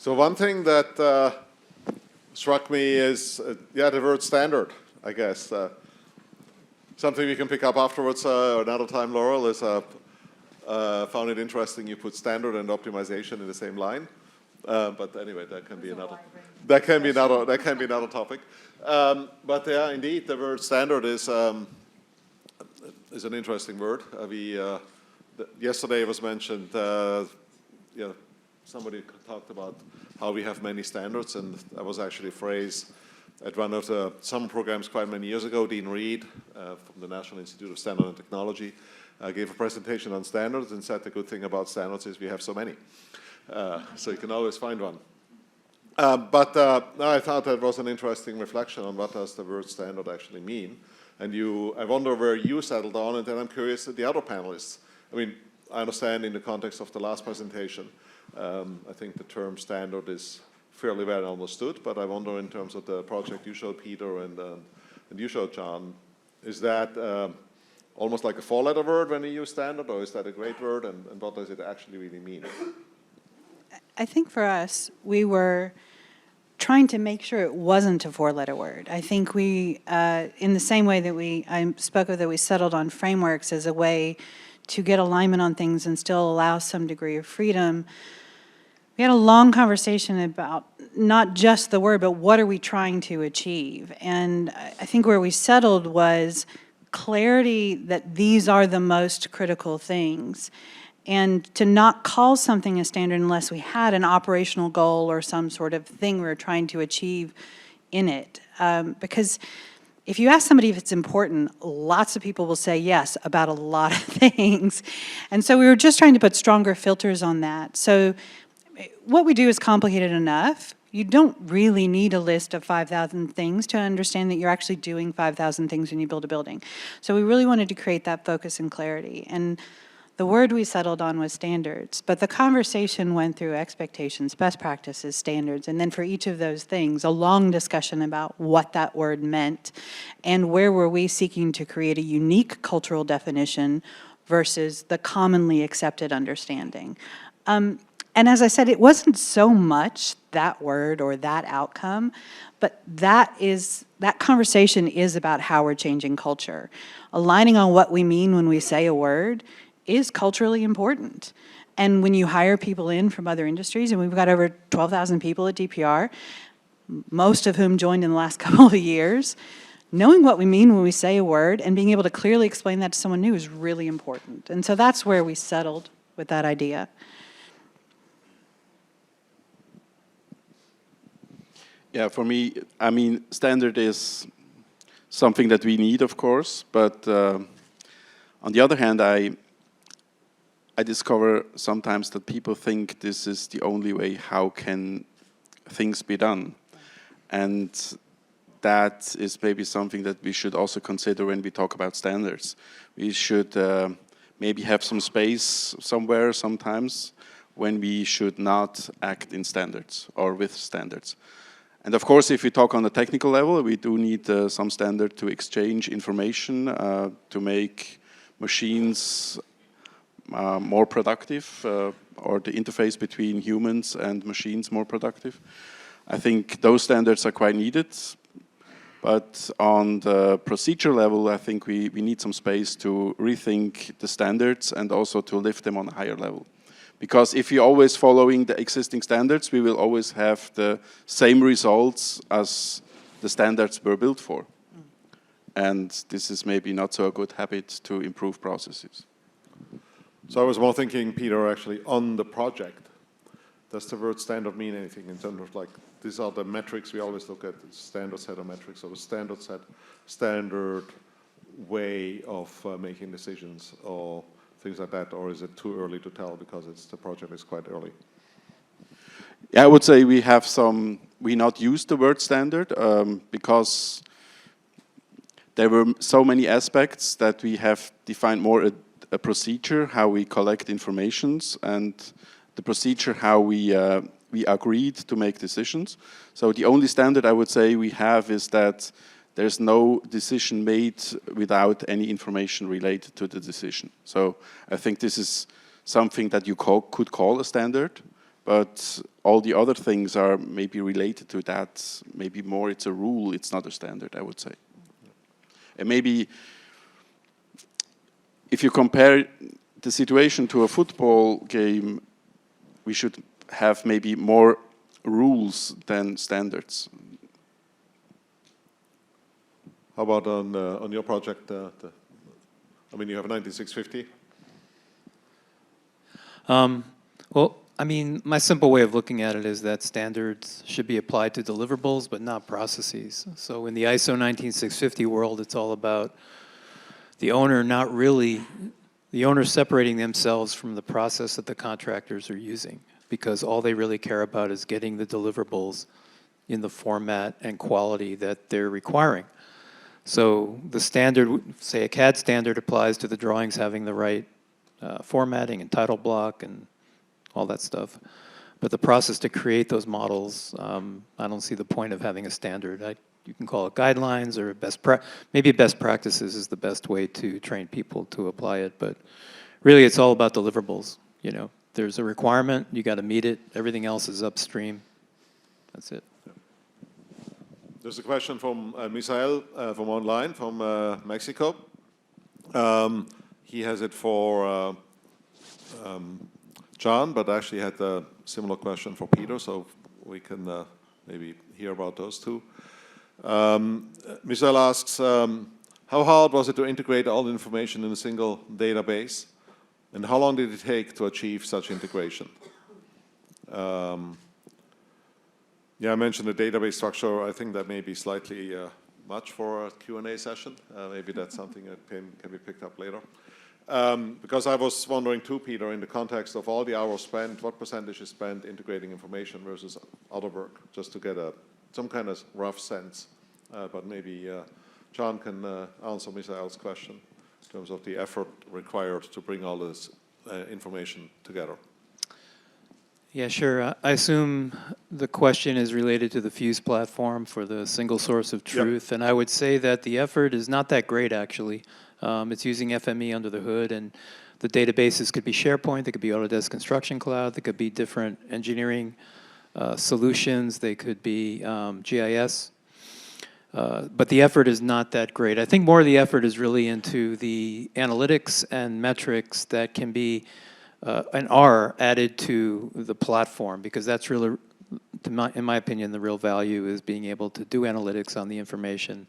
So one thing that struck me is, the word standard, I guess. Something we can pick up afterwards another time, Laurel, is found it interesting you put standard and optimization in the same line. But anyway, that can be another topic. But yeah, indeed, the word standard is an interesting word. Yesterday it was mentioned, somebody talked about how we have many standards, and that was actually a phrase at one of the summer programs quite many years ago. Dean Reed from the National Institute of Standards and Technology gave a presentation on standards and said the good thing about standards is we have so many. So you can always find one. But I thought that was an interesting reflection on what does the word standard actually mean. And I wonder where you settled on, and then I'm curious at the other panelists. I mean, I understand in the context of the last presentation, I think the term standard is fairly well understood, but I wonder in terms of the project you showed, Peter, and you showed, John, is that almost like a four-letter word when you use standard, or is that a great word, and what does it actually really mean? I think for us, we were trying to make sure it wasn't a four-letter word. I think we, in the same way that I spoke of that we settled on frameworks as a way to get alignment on things and still allow some degree of freedom, we had a long conversation about not just the word, but what are we trying to achieve? And I think where we settled was clarity that these are the most critical things, and to not call something a standard unless we had an operational goal or some sort of thing we were trying to achieve in it. Because if you ask somebody if it's important, lots of people will say yes about a lot of things. And so we were just trying to put stronger filters on that. So what we do is complicated enough. You don't really need a list of 5,000 things to understand that you're actually doing 5,000 things when you build a building. So we really wanted to create that focus and clarity. And the word we settled on was standards, but the conversation went through expectations, best practices, standards, and then for each of those things, a long discussion about what that word meant and where were we seeking to create a unique cultural definition versus the commonly accepted understanding. And as I said, it wasn't so much that word or that outcome, but that conversation is about how we're changing culture. Aligning on what we mean when we say a word is culturally important. And when you hire people in from other industries, and we've got over 12,000 people at DPR, most of whom joined in the last couple of years, knowing what we mean when we say a word and being able to clearly explain that to someone new is really important. And so that's where we settled with that idea. Yeah, for me, I mean, standard is something that we need, of course, but on the other hand, I discover sometimes that people think this is the only way how can things be done. And that is maybe something that we should also consider when we talk about standards. We should maybe have some space somewhere sometimes when we should not act in standards or with standards. And of course, if we talk on a technical level, we do need some standard to exchange information, to make machines more productive, or the interface between humans and machines more productive. I think those standards are quite needed. But on the procedure level, I think we need some space to rethink the standards and also to lift them on a higher level. Because if you're always following the existing standards, we will always have the same results as the standards were built for. And this is maybe not so a good habit to improve processes. So I was more thinking, Peter, actually, on the project. Does the word standard mean anything in terms of like, these are the metrics we always look at, standard set of metrics, or a standard set, standard way of making decisions, or things like that, or is it too early to tell because the project is quite early? Yeah, I would say we not used the word standard because there were so many aspects that we have defined more a procedure, how we collect informations, and the procedure how we agreed to make decisions. So the only standard I would say we have is that there's no decision made without any information related to the decision. So I think this is something that you could call a standard, but all the other things are maybe related to that. Maybe more it's a rule, it's not a standard, I would say. And maybe if you compare the situation to a football game, we should have maybe more rules than standards. How about on your project? I mean, you have 19650. Well, I mean, my simple way of looking at it is that standards should be applied to deliverables, but not processes. So in the ISO 19650 world, it's all about the owner the owner separating themselves from the process that the contractors are using, because all they really care about is getting the deliverables in the format and quality that they're requiring. So the standard, say a CAD standard, applies to the drawings having the right formatting and title block and all that stuff. But the process to create those models, I don't see the point of having a standard. You can call it guidelines or maybe best practices is the best way to train people to apply it. But really, it's all about deliverables. You know, there's a requirement, you got to meet it. Everything else is upstream. That's it. There's a question from Misael from online, from Mexico. He has it for John, but actually had a similar question for Peter, so we can maybe hear about those two. Misael asks, how hard was it to integrate all the information in a single database, and how long did it take to achieve such integration? Yeah, I mentioned the database structure. I think that may be slightly much for a Q&A session. Maybe that's something that can be picked up later. Because I was wondering too, Peter, in the context of all the hours spent, what percentage is spent integrating information versus other work, just to get some kind of rough sense. But maybe John can answer Misael's question in terms of the effort required to bring all this information together. Yeah, sure. I assume the question is related to the Fuse platform for the single source of truth. Yep. And I would say that the effort is not that great, actually. It's using FME under the hood, and the databases could be SharePoint, they could be Autodesk Construction Cloud, they could be different engineering solutions, they could be GIS. But the effort is not that great. I think more of the effort is really into the analytics and metrics that can be and are added to the platform, because that's really, in my opinion, the real value is being able to do analytics on the information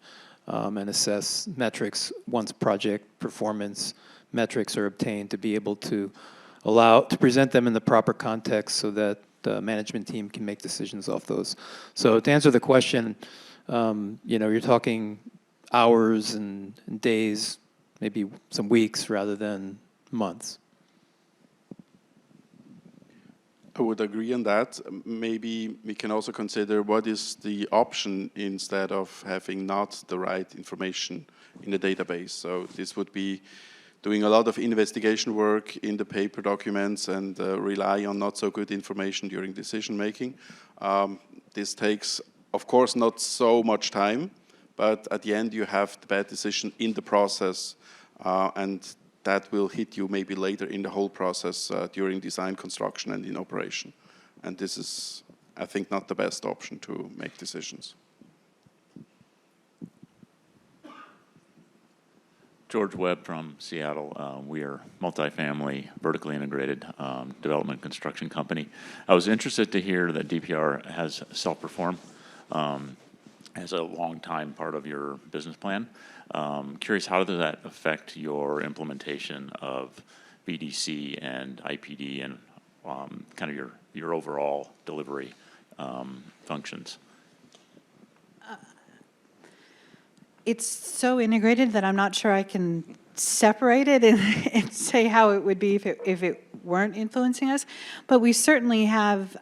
and assess metrics once project performance metrics are obtained, to be able to present them in the proper context so that the management team can make decisions off those. So to answer the question, you know, you're talking hours and days, maybe some weeks rather than months. I would agree on that. Maybe we can also consider what is the option instead of having not the right information in the database. So this would be doing a lot of investigation work in the paper documents and rely on not so good information during decision making. This takes, of course, not so much time, but at the end you have the bad decision in the process, and that will hit you maybe later in the whole process during design, construction, and in operation. And this is, I think, not the best option to make decisions. George Webb from Seattle. We are multifamily, vertically integrated development construction company. I was interested to hear that DPR has self-perform as a long-time part of your business plan. Curious, how does that affect your implementation of VDC and IPD and kind of your overall delivery functions? It's so integrated that I'm not sure I can separate it and say how it would be if it weren't influencing us. But we certainly have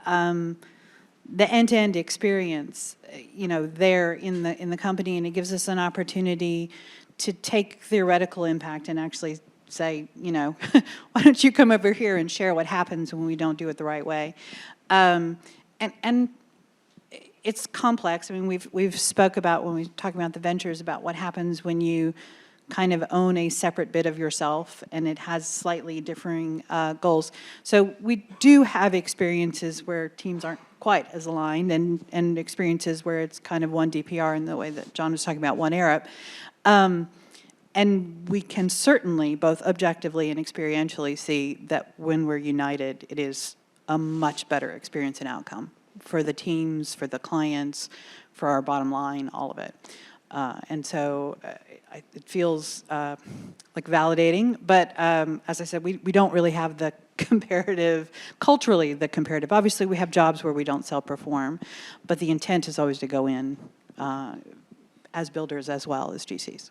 the end-to-end experience, you know, there in the company, and it gives us an opportunity to take theoretical impact and actually say, you know, why don't you come over here and share what happens when we don't do it the right way, and it's complex. I mean, we've spoke about when we talk about the ventures about what happens when you kind of own a separate bit of yourself, and it has slightly differing goals. So we do have experiences where teams aren't quite as aligned, and experiences where it's kind of one DPR in the way that John was talking about, one Arup. And we can certainly, both objectively and experientially, see that when we're united, it is a much better experience and outcome for the teams, for the clients, for our bottom line, all of it. And so it feels like validating, but as I said, we don't really have the comparative, culturally the comparative. Obviously, we have jobs where we don't self-perform, but the intent is always to go in as builders as well as GCs.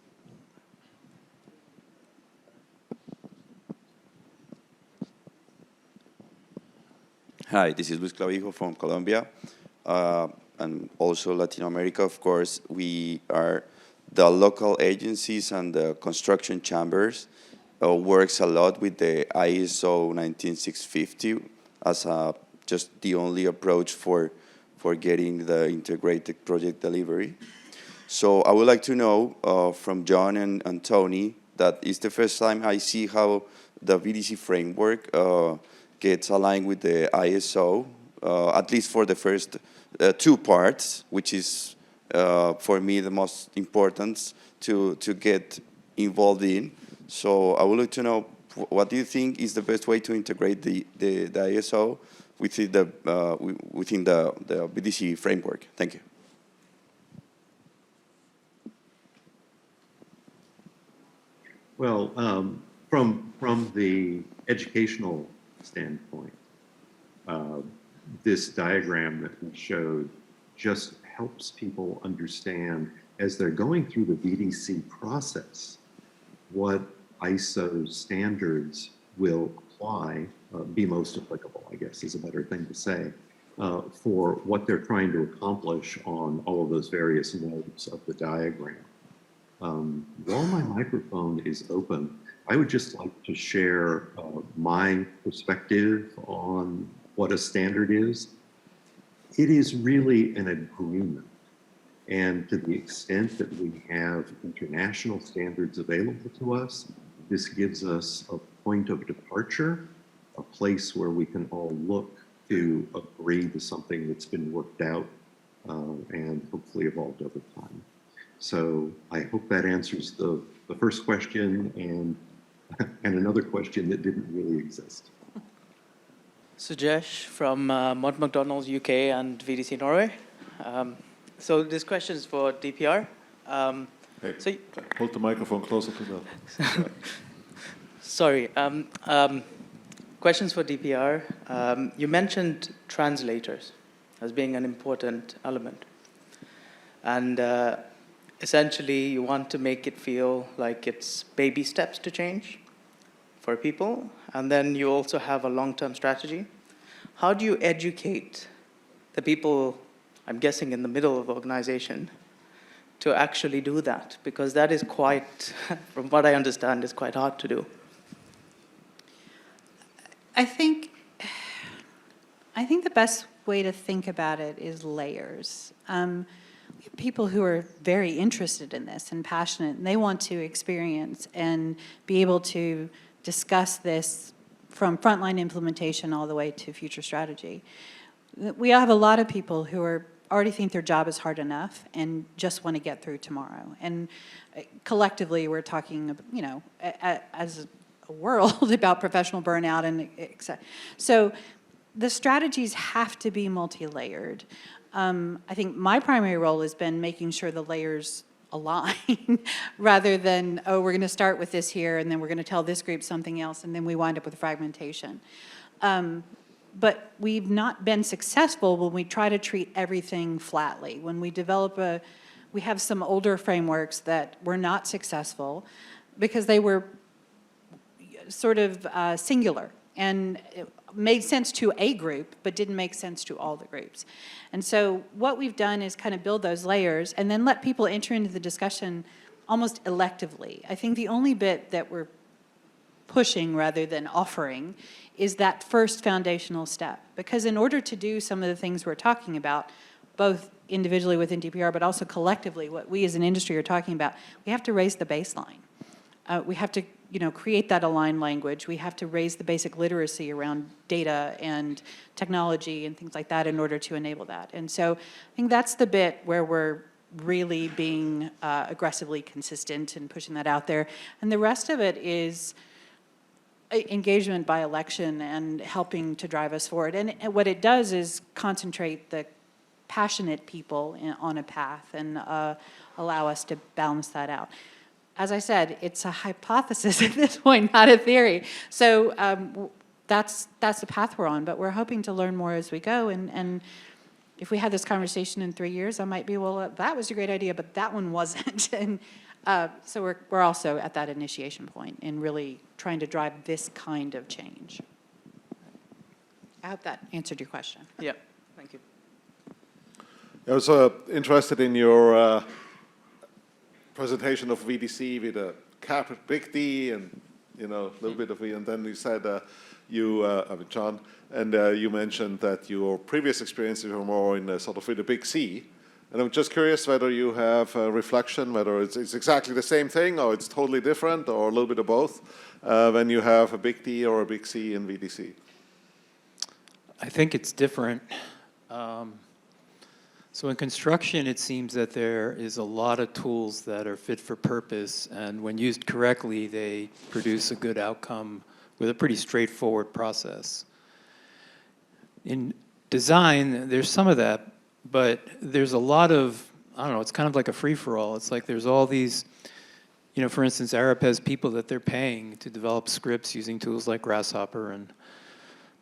Hi, this is Luis Clavijo from Colombia, and also Latin America, of course. We are the local agencies and the construction chambers works a lot with the ISO 19650 as just the only approach for getting the integrated project delivery. So I would like to know from John and Tony that it's the first time I see how the VDC framework gets aligned with the ISO, at least for the first two parts, which is for me the most important to get involved in. So I would like to know, what do you think is the best way to integrate the ISO within the VDC framework? Thank you. Well, from the educational standpoint, this diagram that we showed just helps people understand, as they're going through the VDC process, what ISO standards will apply, be most applicable, I guess is a better thing to say, for what they're trying to accomplish on all of those various nodes of the diagram. While my microphone is open, I would just like to share my perspective on what a standard is. It is really an agreement. And to the extent that we have international standards available to us, this gives us a point of departure, a place where we can all look to agree to something that's been worked out and hopefully evolved over time. So I hope that answers the first question and another question that didn't really exist. Sujesh from Mott MacDonald's UK and VDC Norway. So this question is for DPR. Hey, So hold the microphone closer to the... sorry. Questions for DPR. You mentioned translators as being an important element. And essentially, you want to make it feel like it's baby steps to change for people. And then you also have a long-term strategy. How do you educate the people, I'm guessing in the middle of the organization, to actually do that? Because that is quite, from what I understand, is quite hard to do. I think the best way to think about it is layers. We have people who are very interested in this and passionate, and they want to experience and be able to discuss this from frontline implementation all the way to future strategy. We have a lot of people who already think their job is hard enough and just want to get through tomorrow. And collectively, we're talking, you know, as a world about professional burnout and et cetera. So the strategies have to be multi-layered. I think my primary role has been making sure the layers align rather than, oh, we're going to start with this here and then we're going to tell this group something else and then we wind up with fragmentation. But we've not been successful when we try to treat everything flatly. When we develop we have some older frameworks that were not successful because they were sort of singular and it made sense to a group, but didn't make sense to all the groups. And so what we've done is kind of build those layers and then let people enter into the discussion almost electively. I think the only bit that we're pushing rather than offering is that first foundational step. Because in order to do some of the things we're talking about, both individually within DPR, but also collectively, what we as an industry are talking about, we have to raise the baseline. we have to, create that aligned language. We have to raise the basic literacy around data and technology and things like that in order to enable that. And so I think that's the bit where we're really being aggressively consistent and pushing that out there. And the rest of it is engagement by election and helping to drive us forward. And what it does is concentrate the passionate people on a path and allow us to balance that out. As I said, it's a hypothesis at this point, not a theory. So that's the path we're on, but we're hoping to learn more as we go. And if we had this conversation in 3 years, I might be, well, that was a great idea, but that one wasn't. And so we're also at that initiation point in really trying to drive this kind of change. I hope that answered your question. Yeah, thank you. I was interested in your presentation of VDC with a big D and a little bit of V, and then you said John, and you mentioned that your previous experiences were more in sort of with a big C, and I'm just curious whether you have a reflection, whether it's exactly the same thing or it's totally different or a little bit of both when you have a big D or a big C in VDC. I think it's different. So in construction, it seems that there is a lot of tools that are fit for purpose, and when used correctly, they produce a good outcome with a pretty straightforward process. In design, there's some of that, but there's a lot of, I don't know, it's kind of like a free-for-all. It's like there's all these, for instance, Arab has people that they're paying to develop scripts using tools like Grasshopper and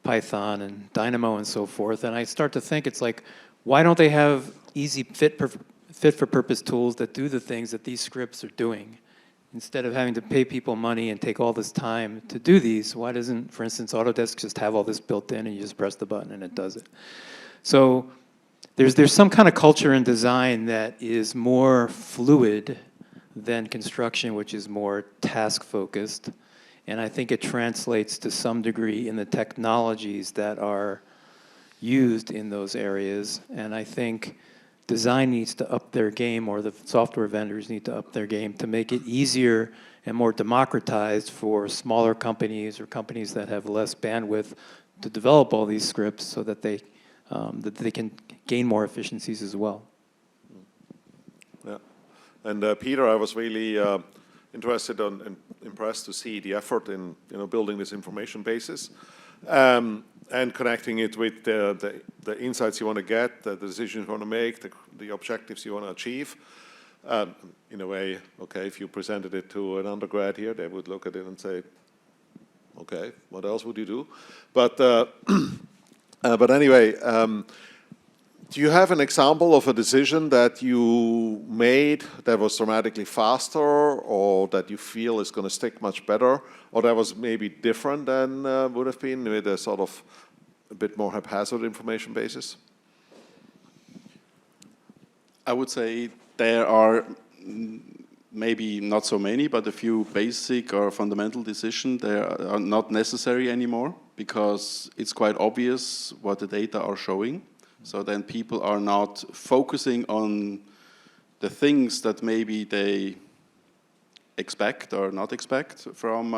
Python and Dynamo and so forth, and I start to think it's like, why don't they have easy fit-for-purpose tools that do the things that these scripts are doing? Instead of having to pay people money and take all this time to do these, why doesn't, for instance, Autodesk just have all this built in and you just press the button and it does it? So there's some kind of culture in design that is more fluid than construction, which is more task-focused. And I think it translates to some degree in the technologies that are used in those areas, and I think design needs to up their game, or the software vendors need to up their game to make it easier and more democratized for smaller companies or companies that have less bandwidth to develop all these scripts so that they can gain more efficiencies as well. Yeah, and Peter, I was really interested and impressed to see the effort in building this information basis. And connecting it with the insights you want to get, the decisions you want to make, the objectives you want to achieve. In a way, okay, if you presented it to an undergrad here, they would look at it and say, okay, what else would you do? But anyway, do you have an example of a decision that you made that was dramatically faster, or that you feel is going to stick much better, or that was maybe different than would have been with a sort of a bit more haphazard information basis? I would say there are maybe not so many, but a few basic or fundamental decisions. They are not necessary anymore because it's quite obvious what the data are showing. So then people are not focusing on the things that maybe they expect or not expect from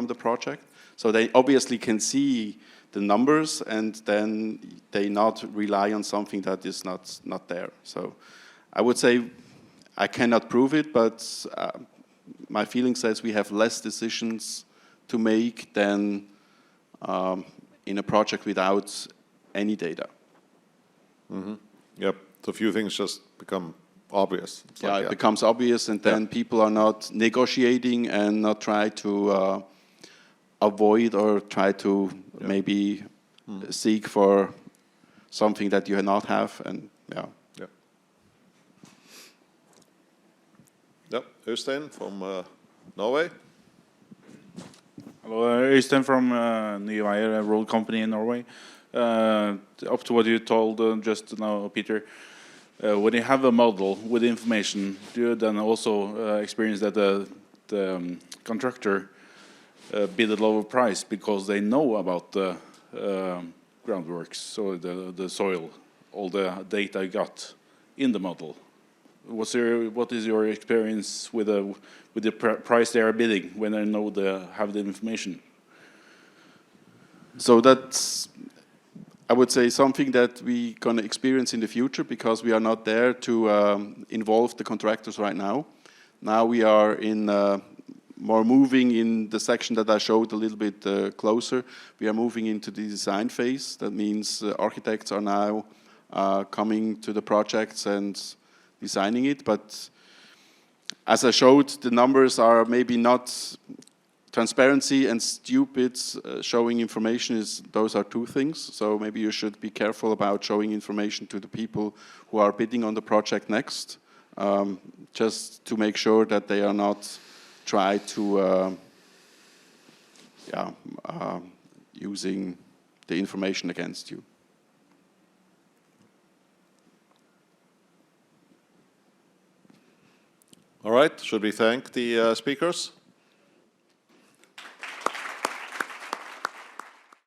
the project. So they obviously can see the numbers, and then they not rely on something that is not there. So I would say I cannot prove it, but my feeling says we have less decisions to make than in a project without any data. Mm-hmm. Yep. So a few things just become obvious. It's yeah, it becomes obvious, and then people are not negotiating and not try to avoid or try to maybe seek for something that you not have, and Yep. Øystein from Norway. Hello, Øystein from Nye Veier, a road company in Norway. Up to what you told just now, Peter, when you have a model with information, do you then also experience that the contractor bid a lower price because they know about the groundworks, so the soil, all the data you got in the model? what is your experience with the price they are bidding when they know they have the information? So that's, I would say, something that we're going to experience in the future, because we are not there to involve the contractors right now. Now we are in more moving in the section that I showed a little bit closer. We are moving into the design phase. That means architects are now coming to the projects and designing it. But as I showed, the numbers are maybe not transparency and stupid. Showing information those are two things. So maybe you should be careful about showing information to the people who are bidding on the project next, just to make sure that they are not try to using the information against you. All right, should we thank the speakers?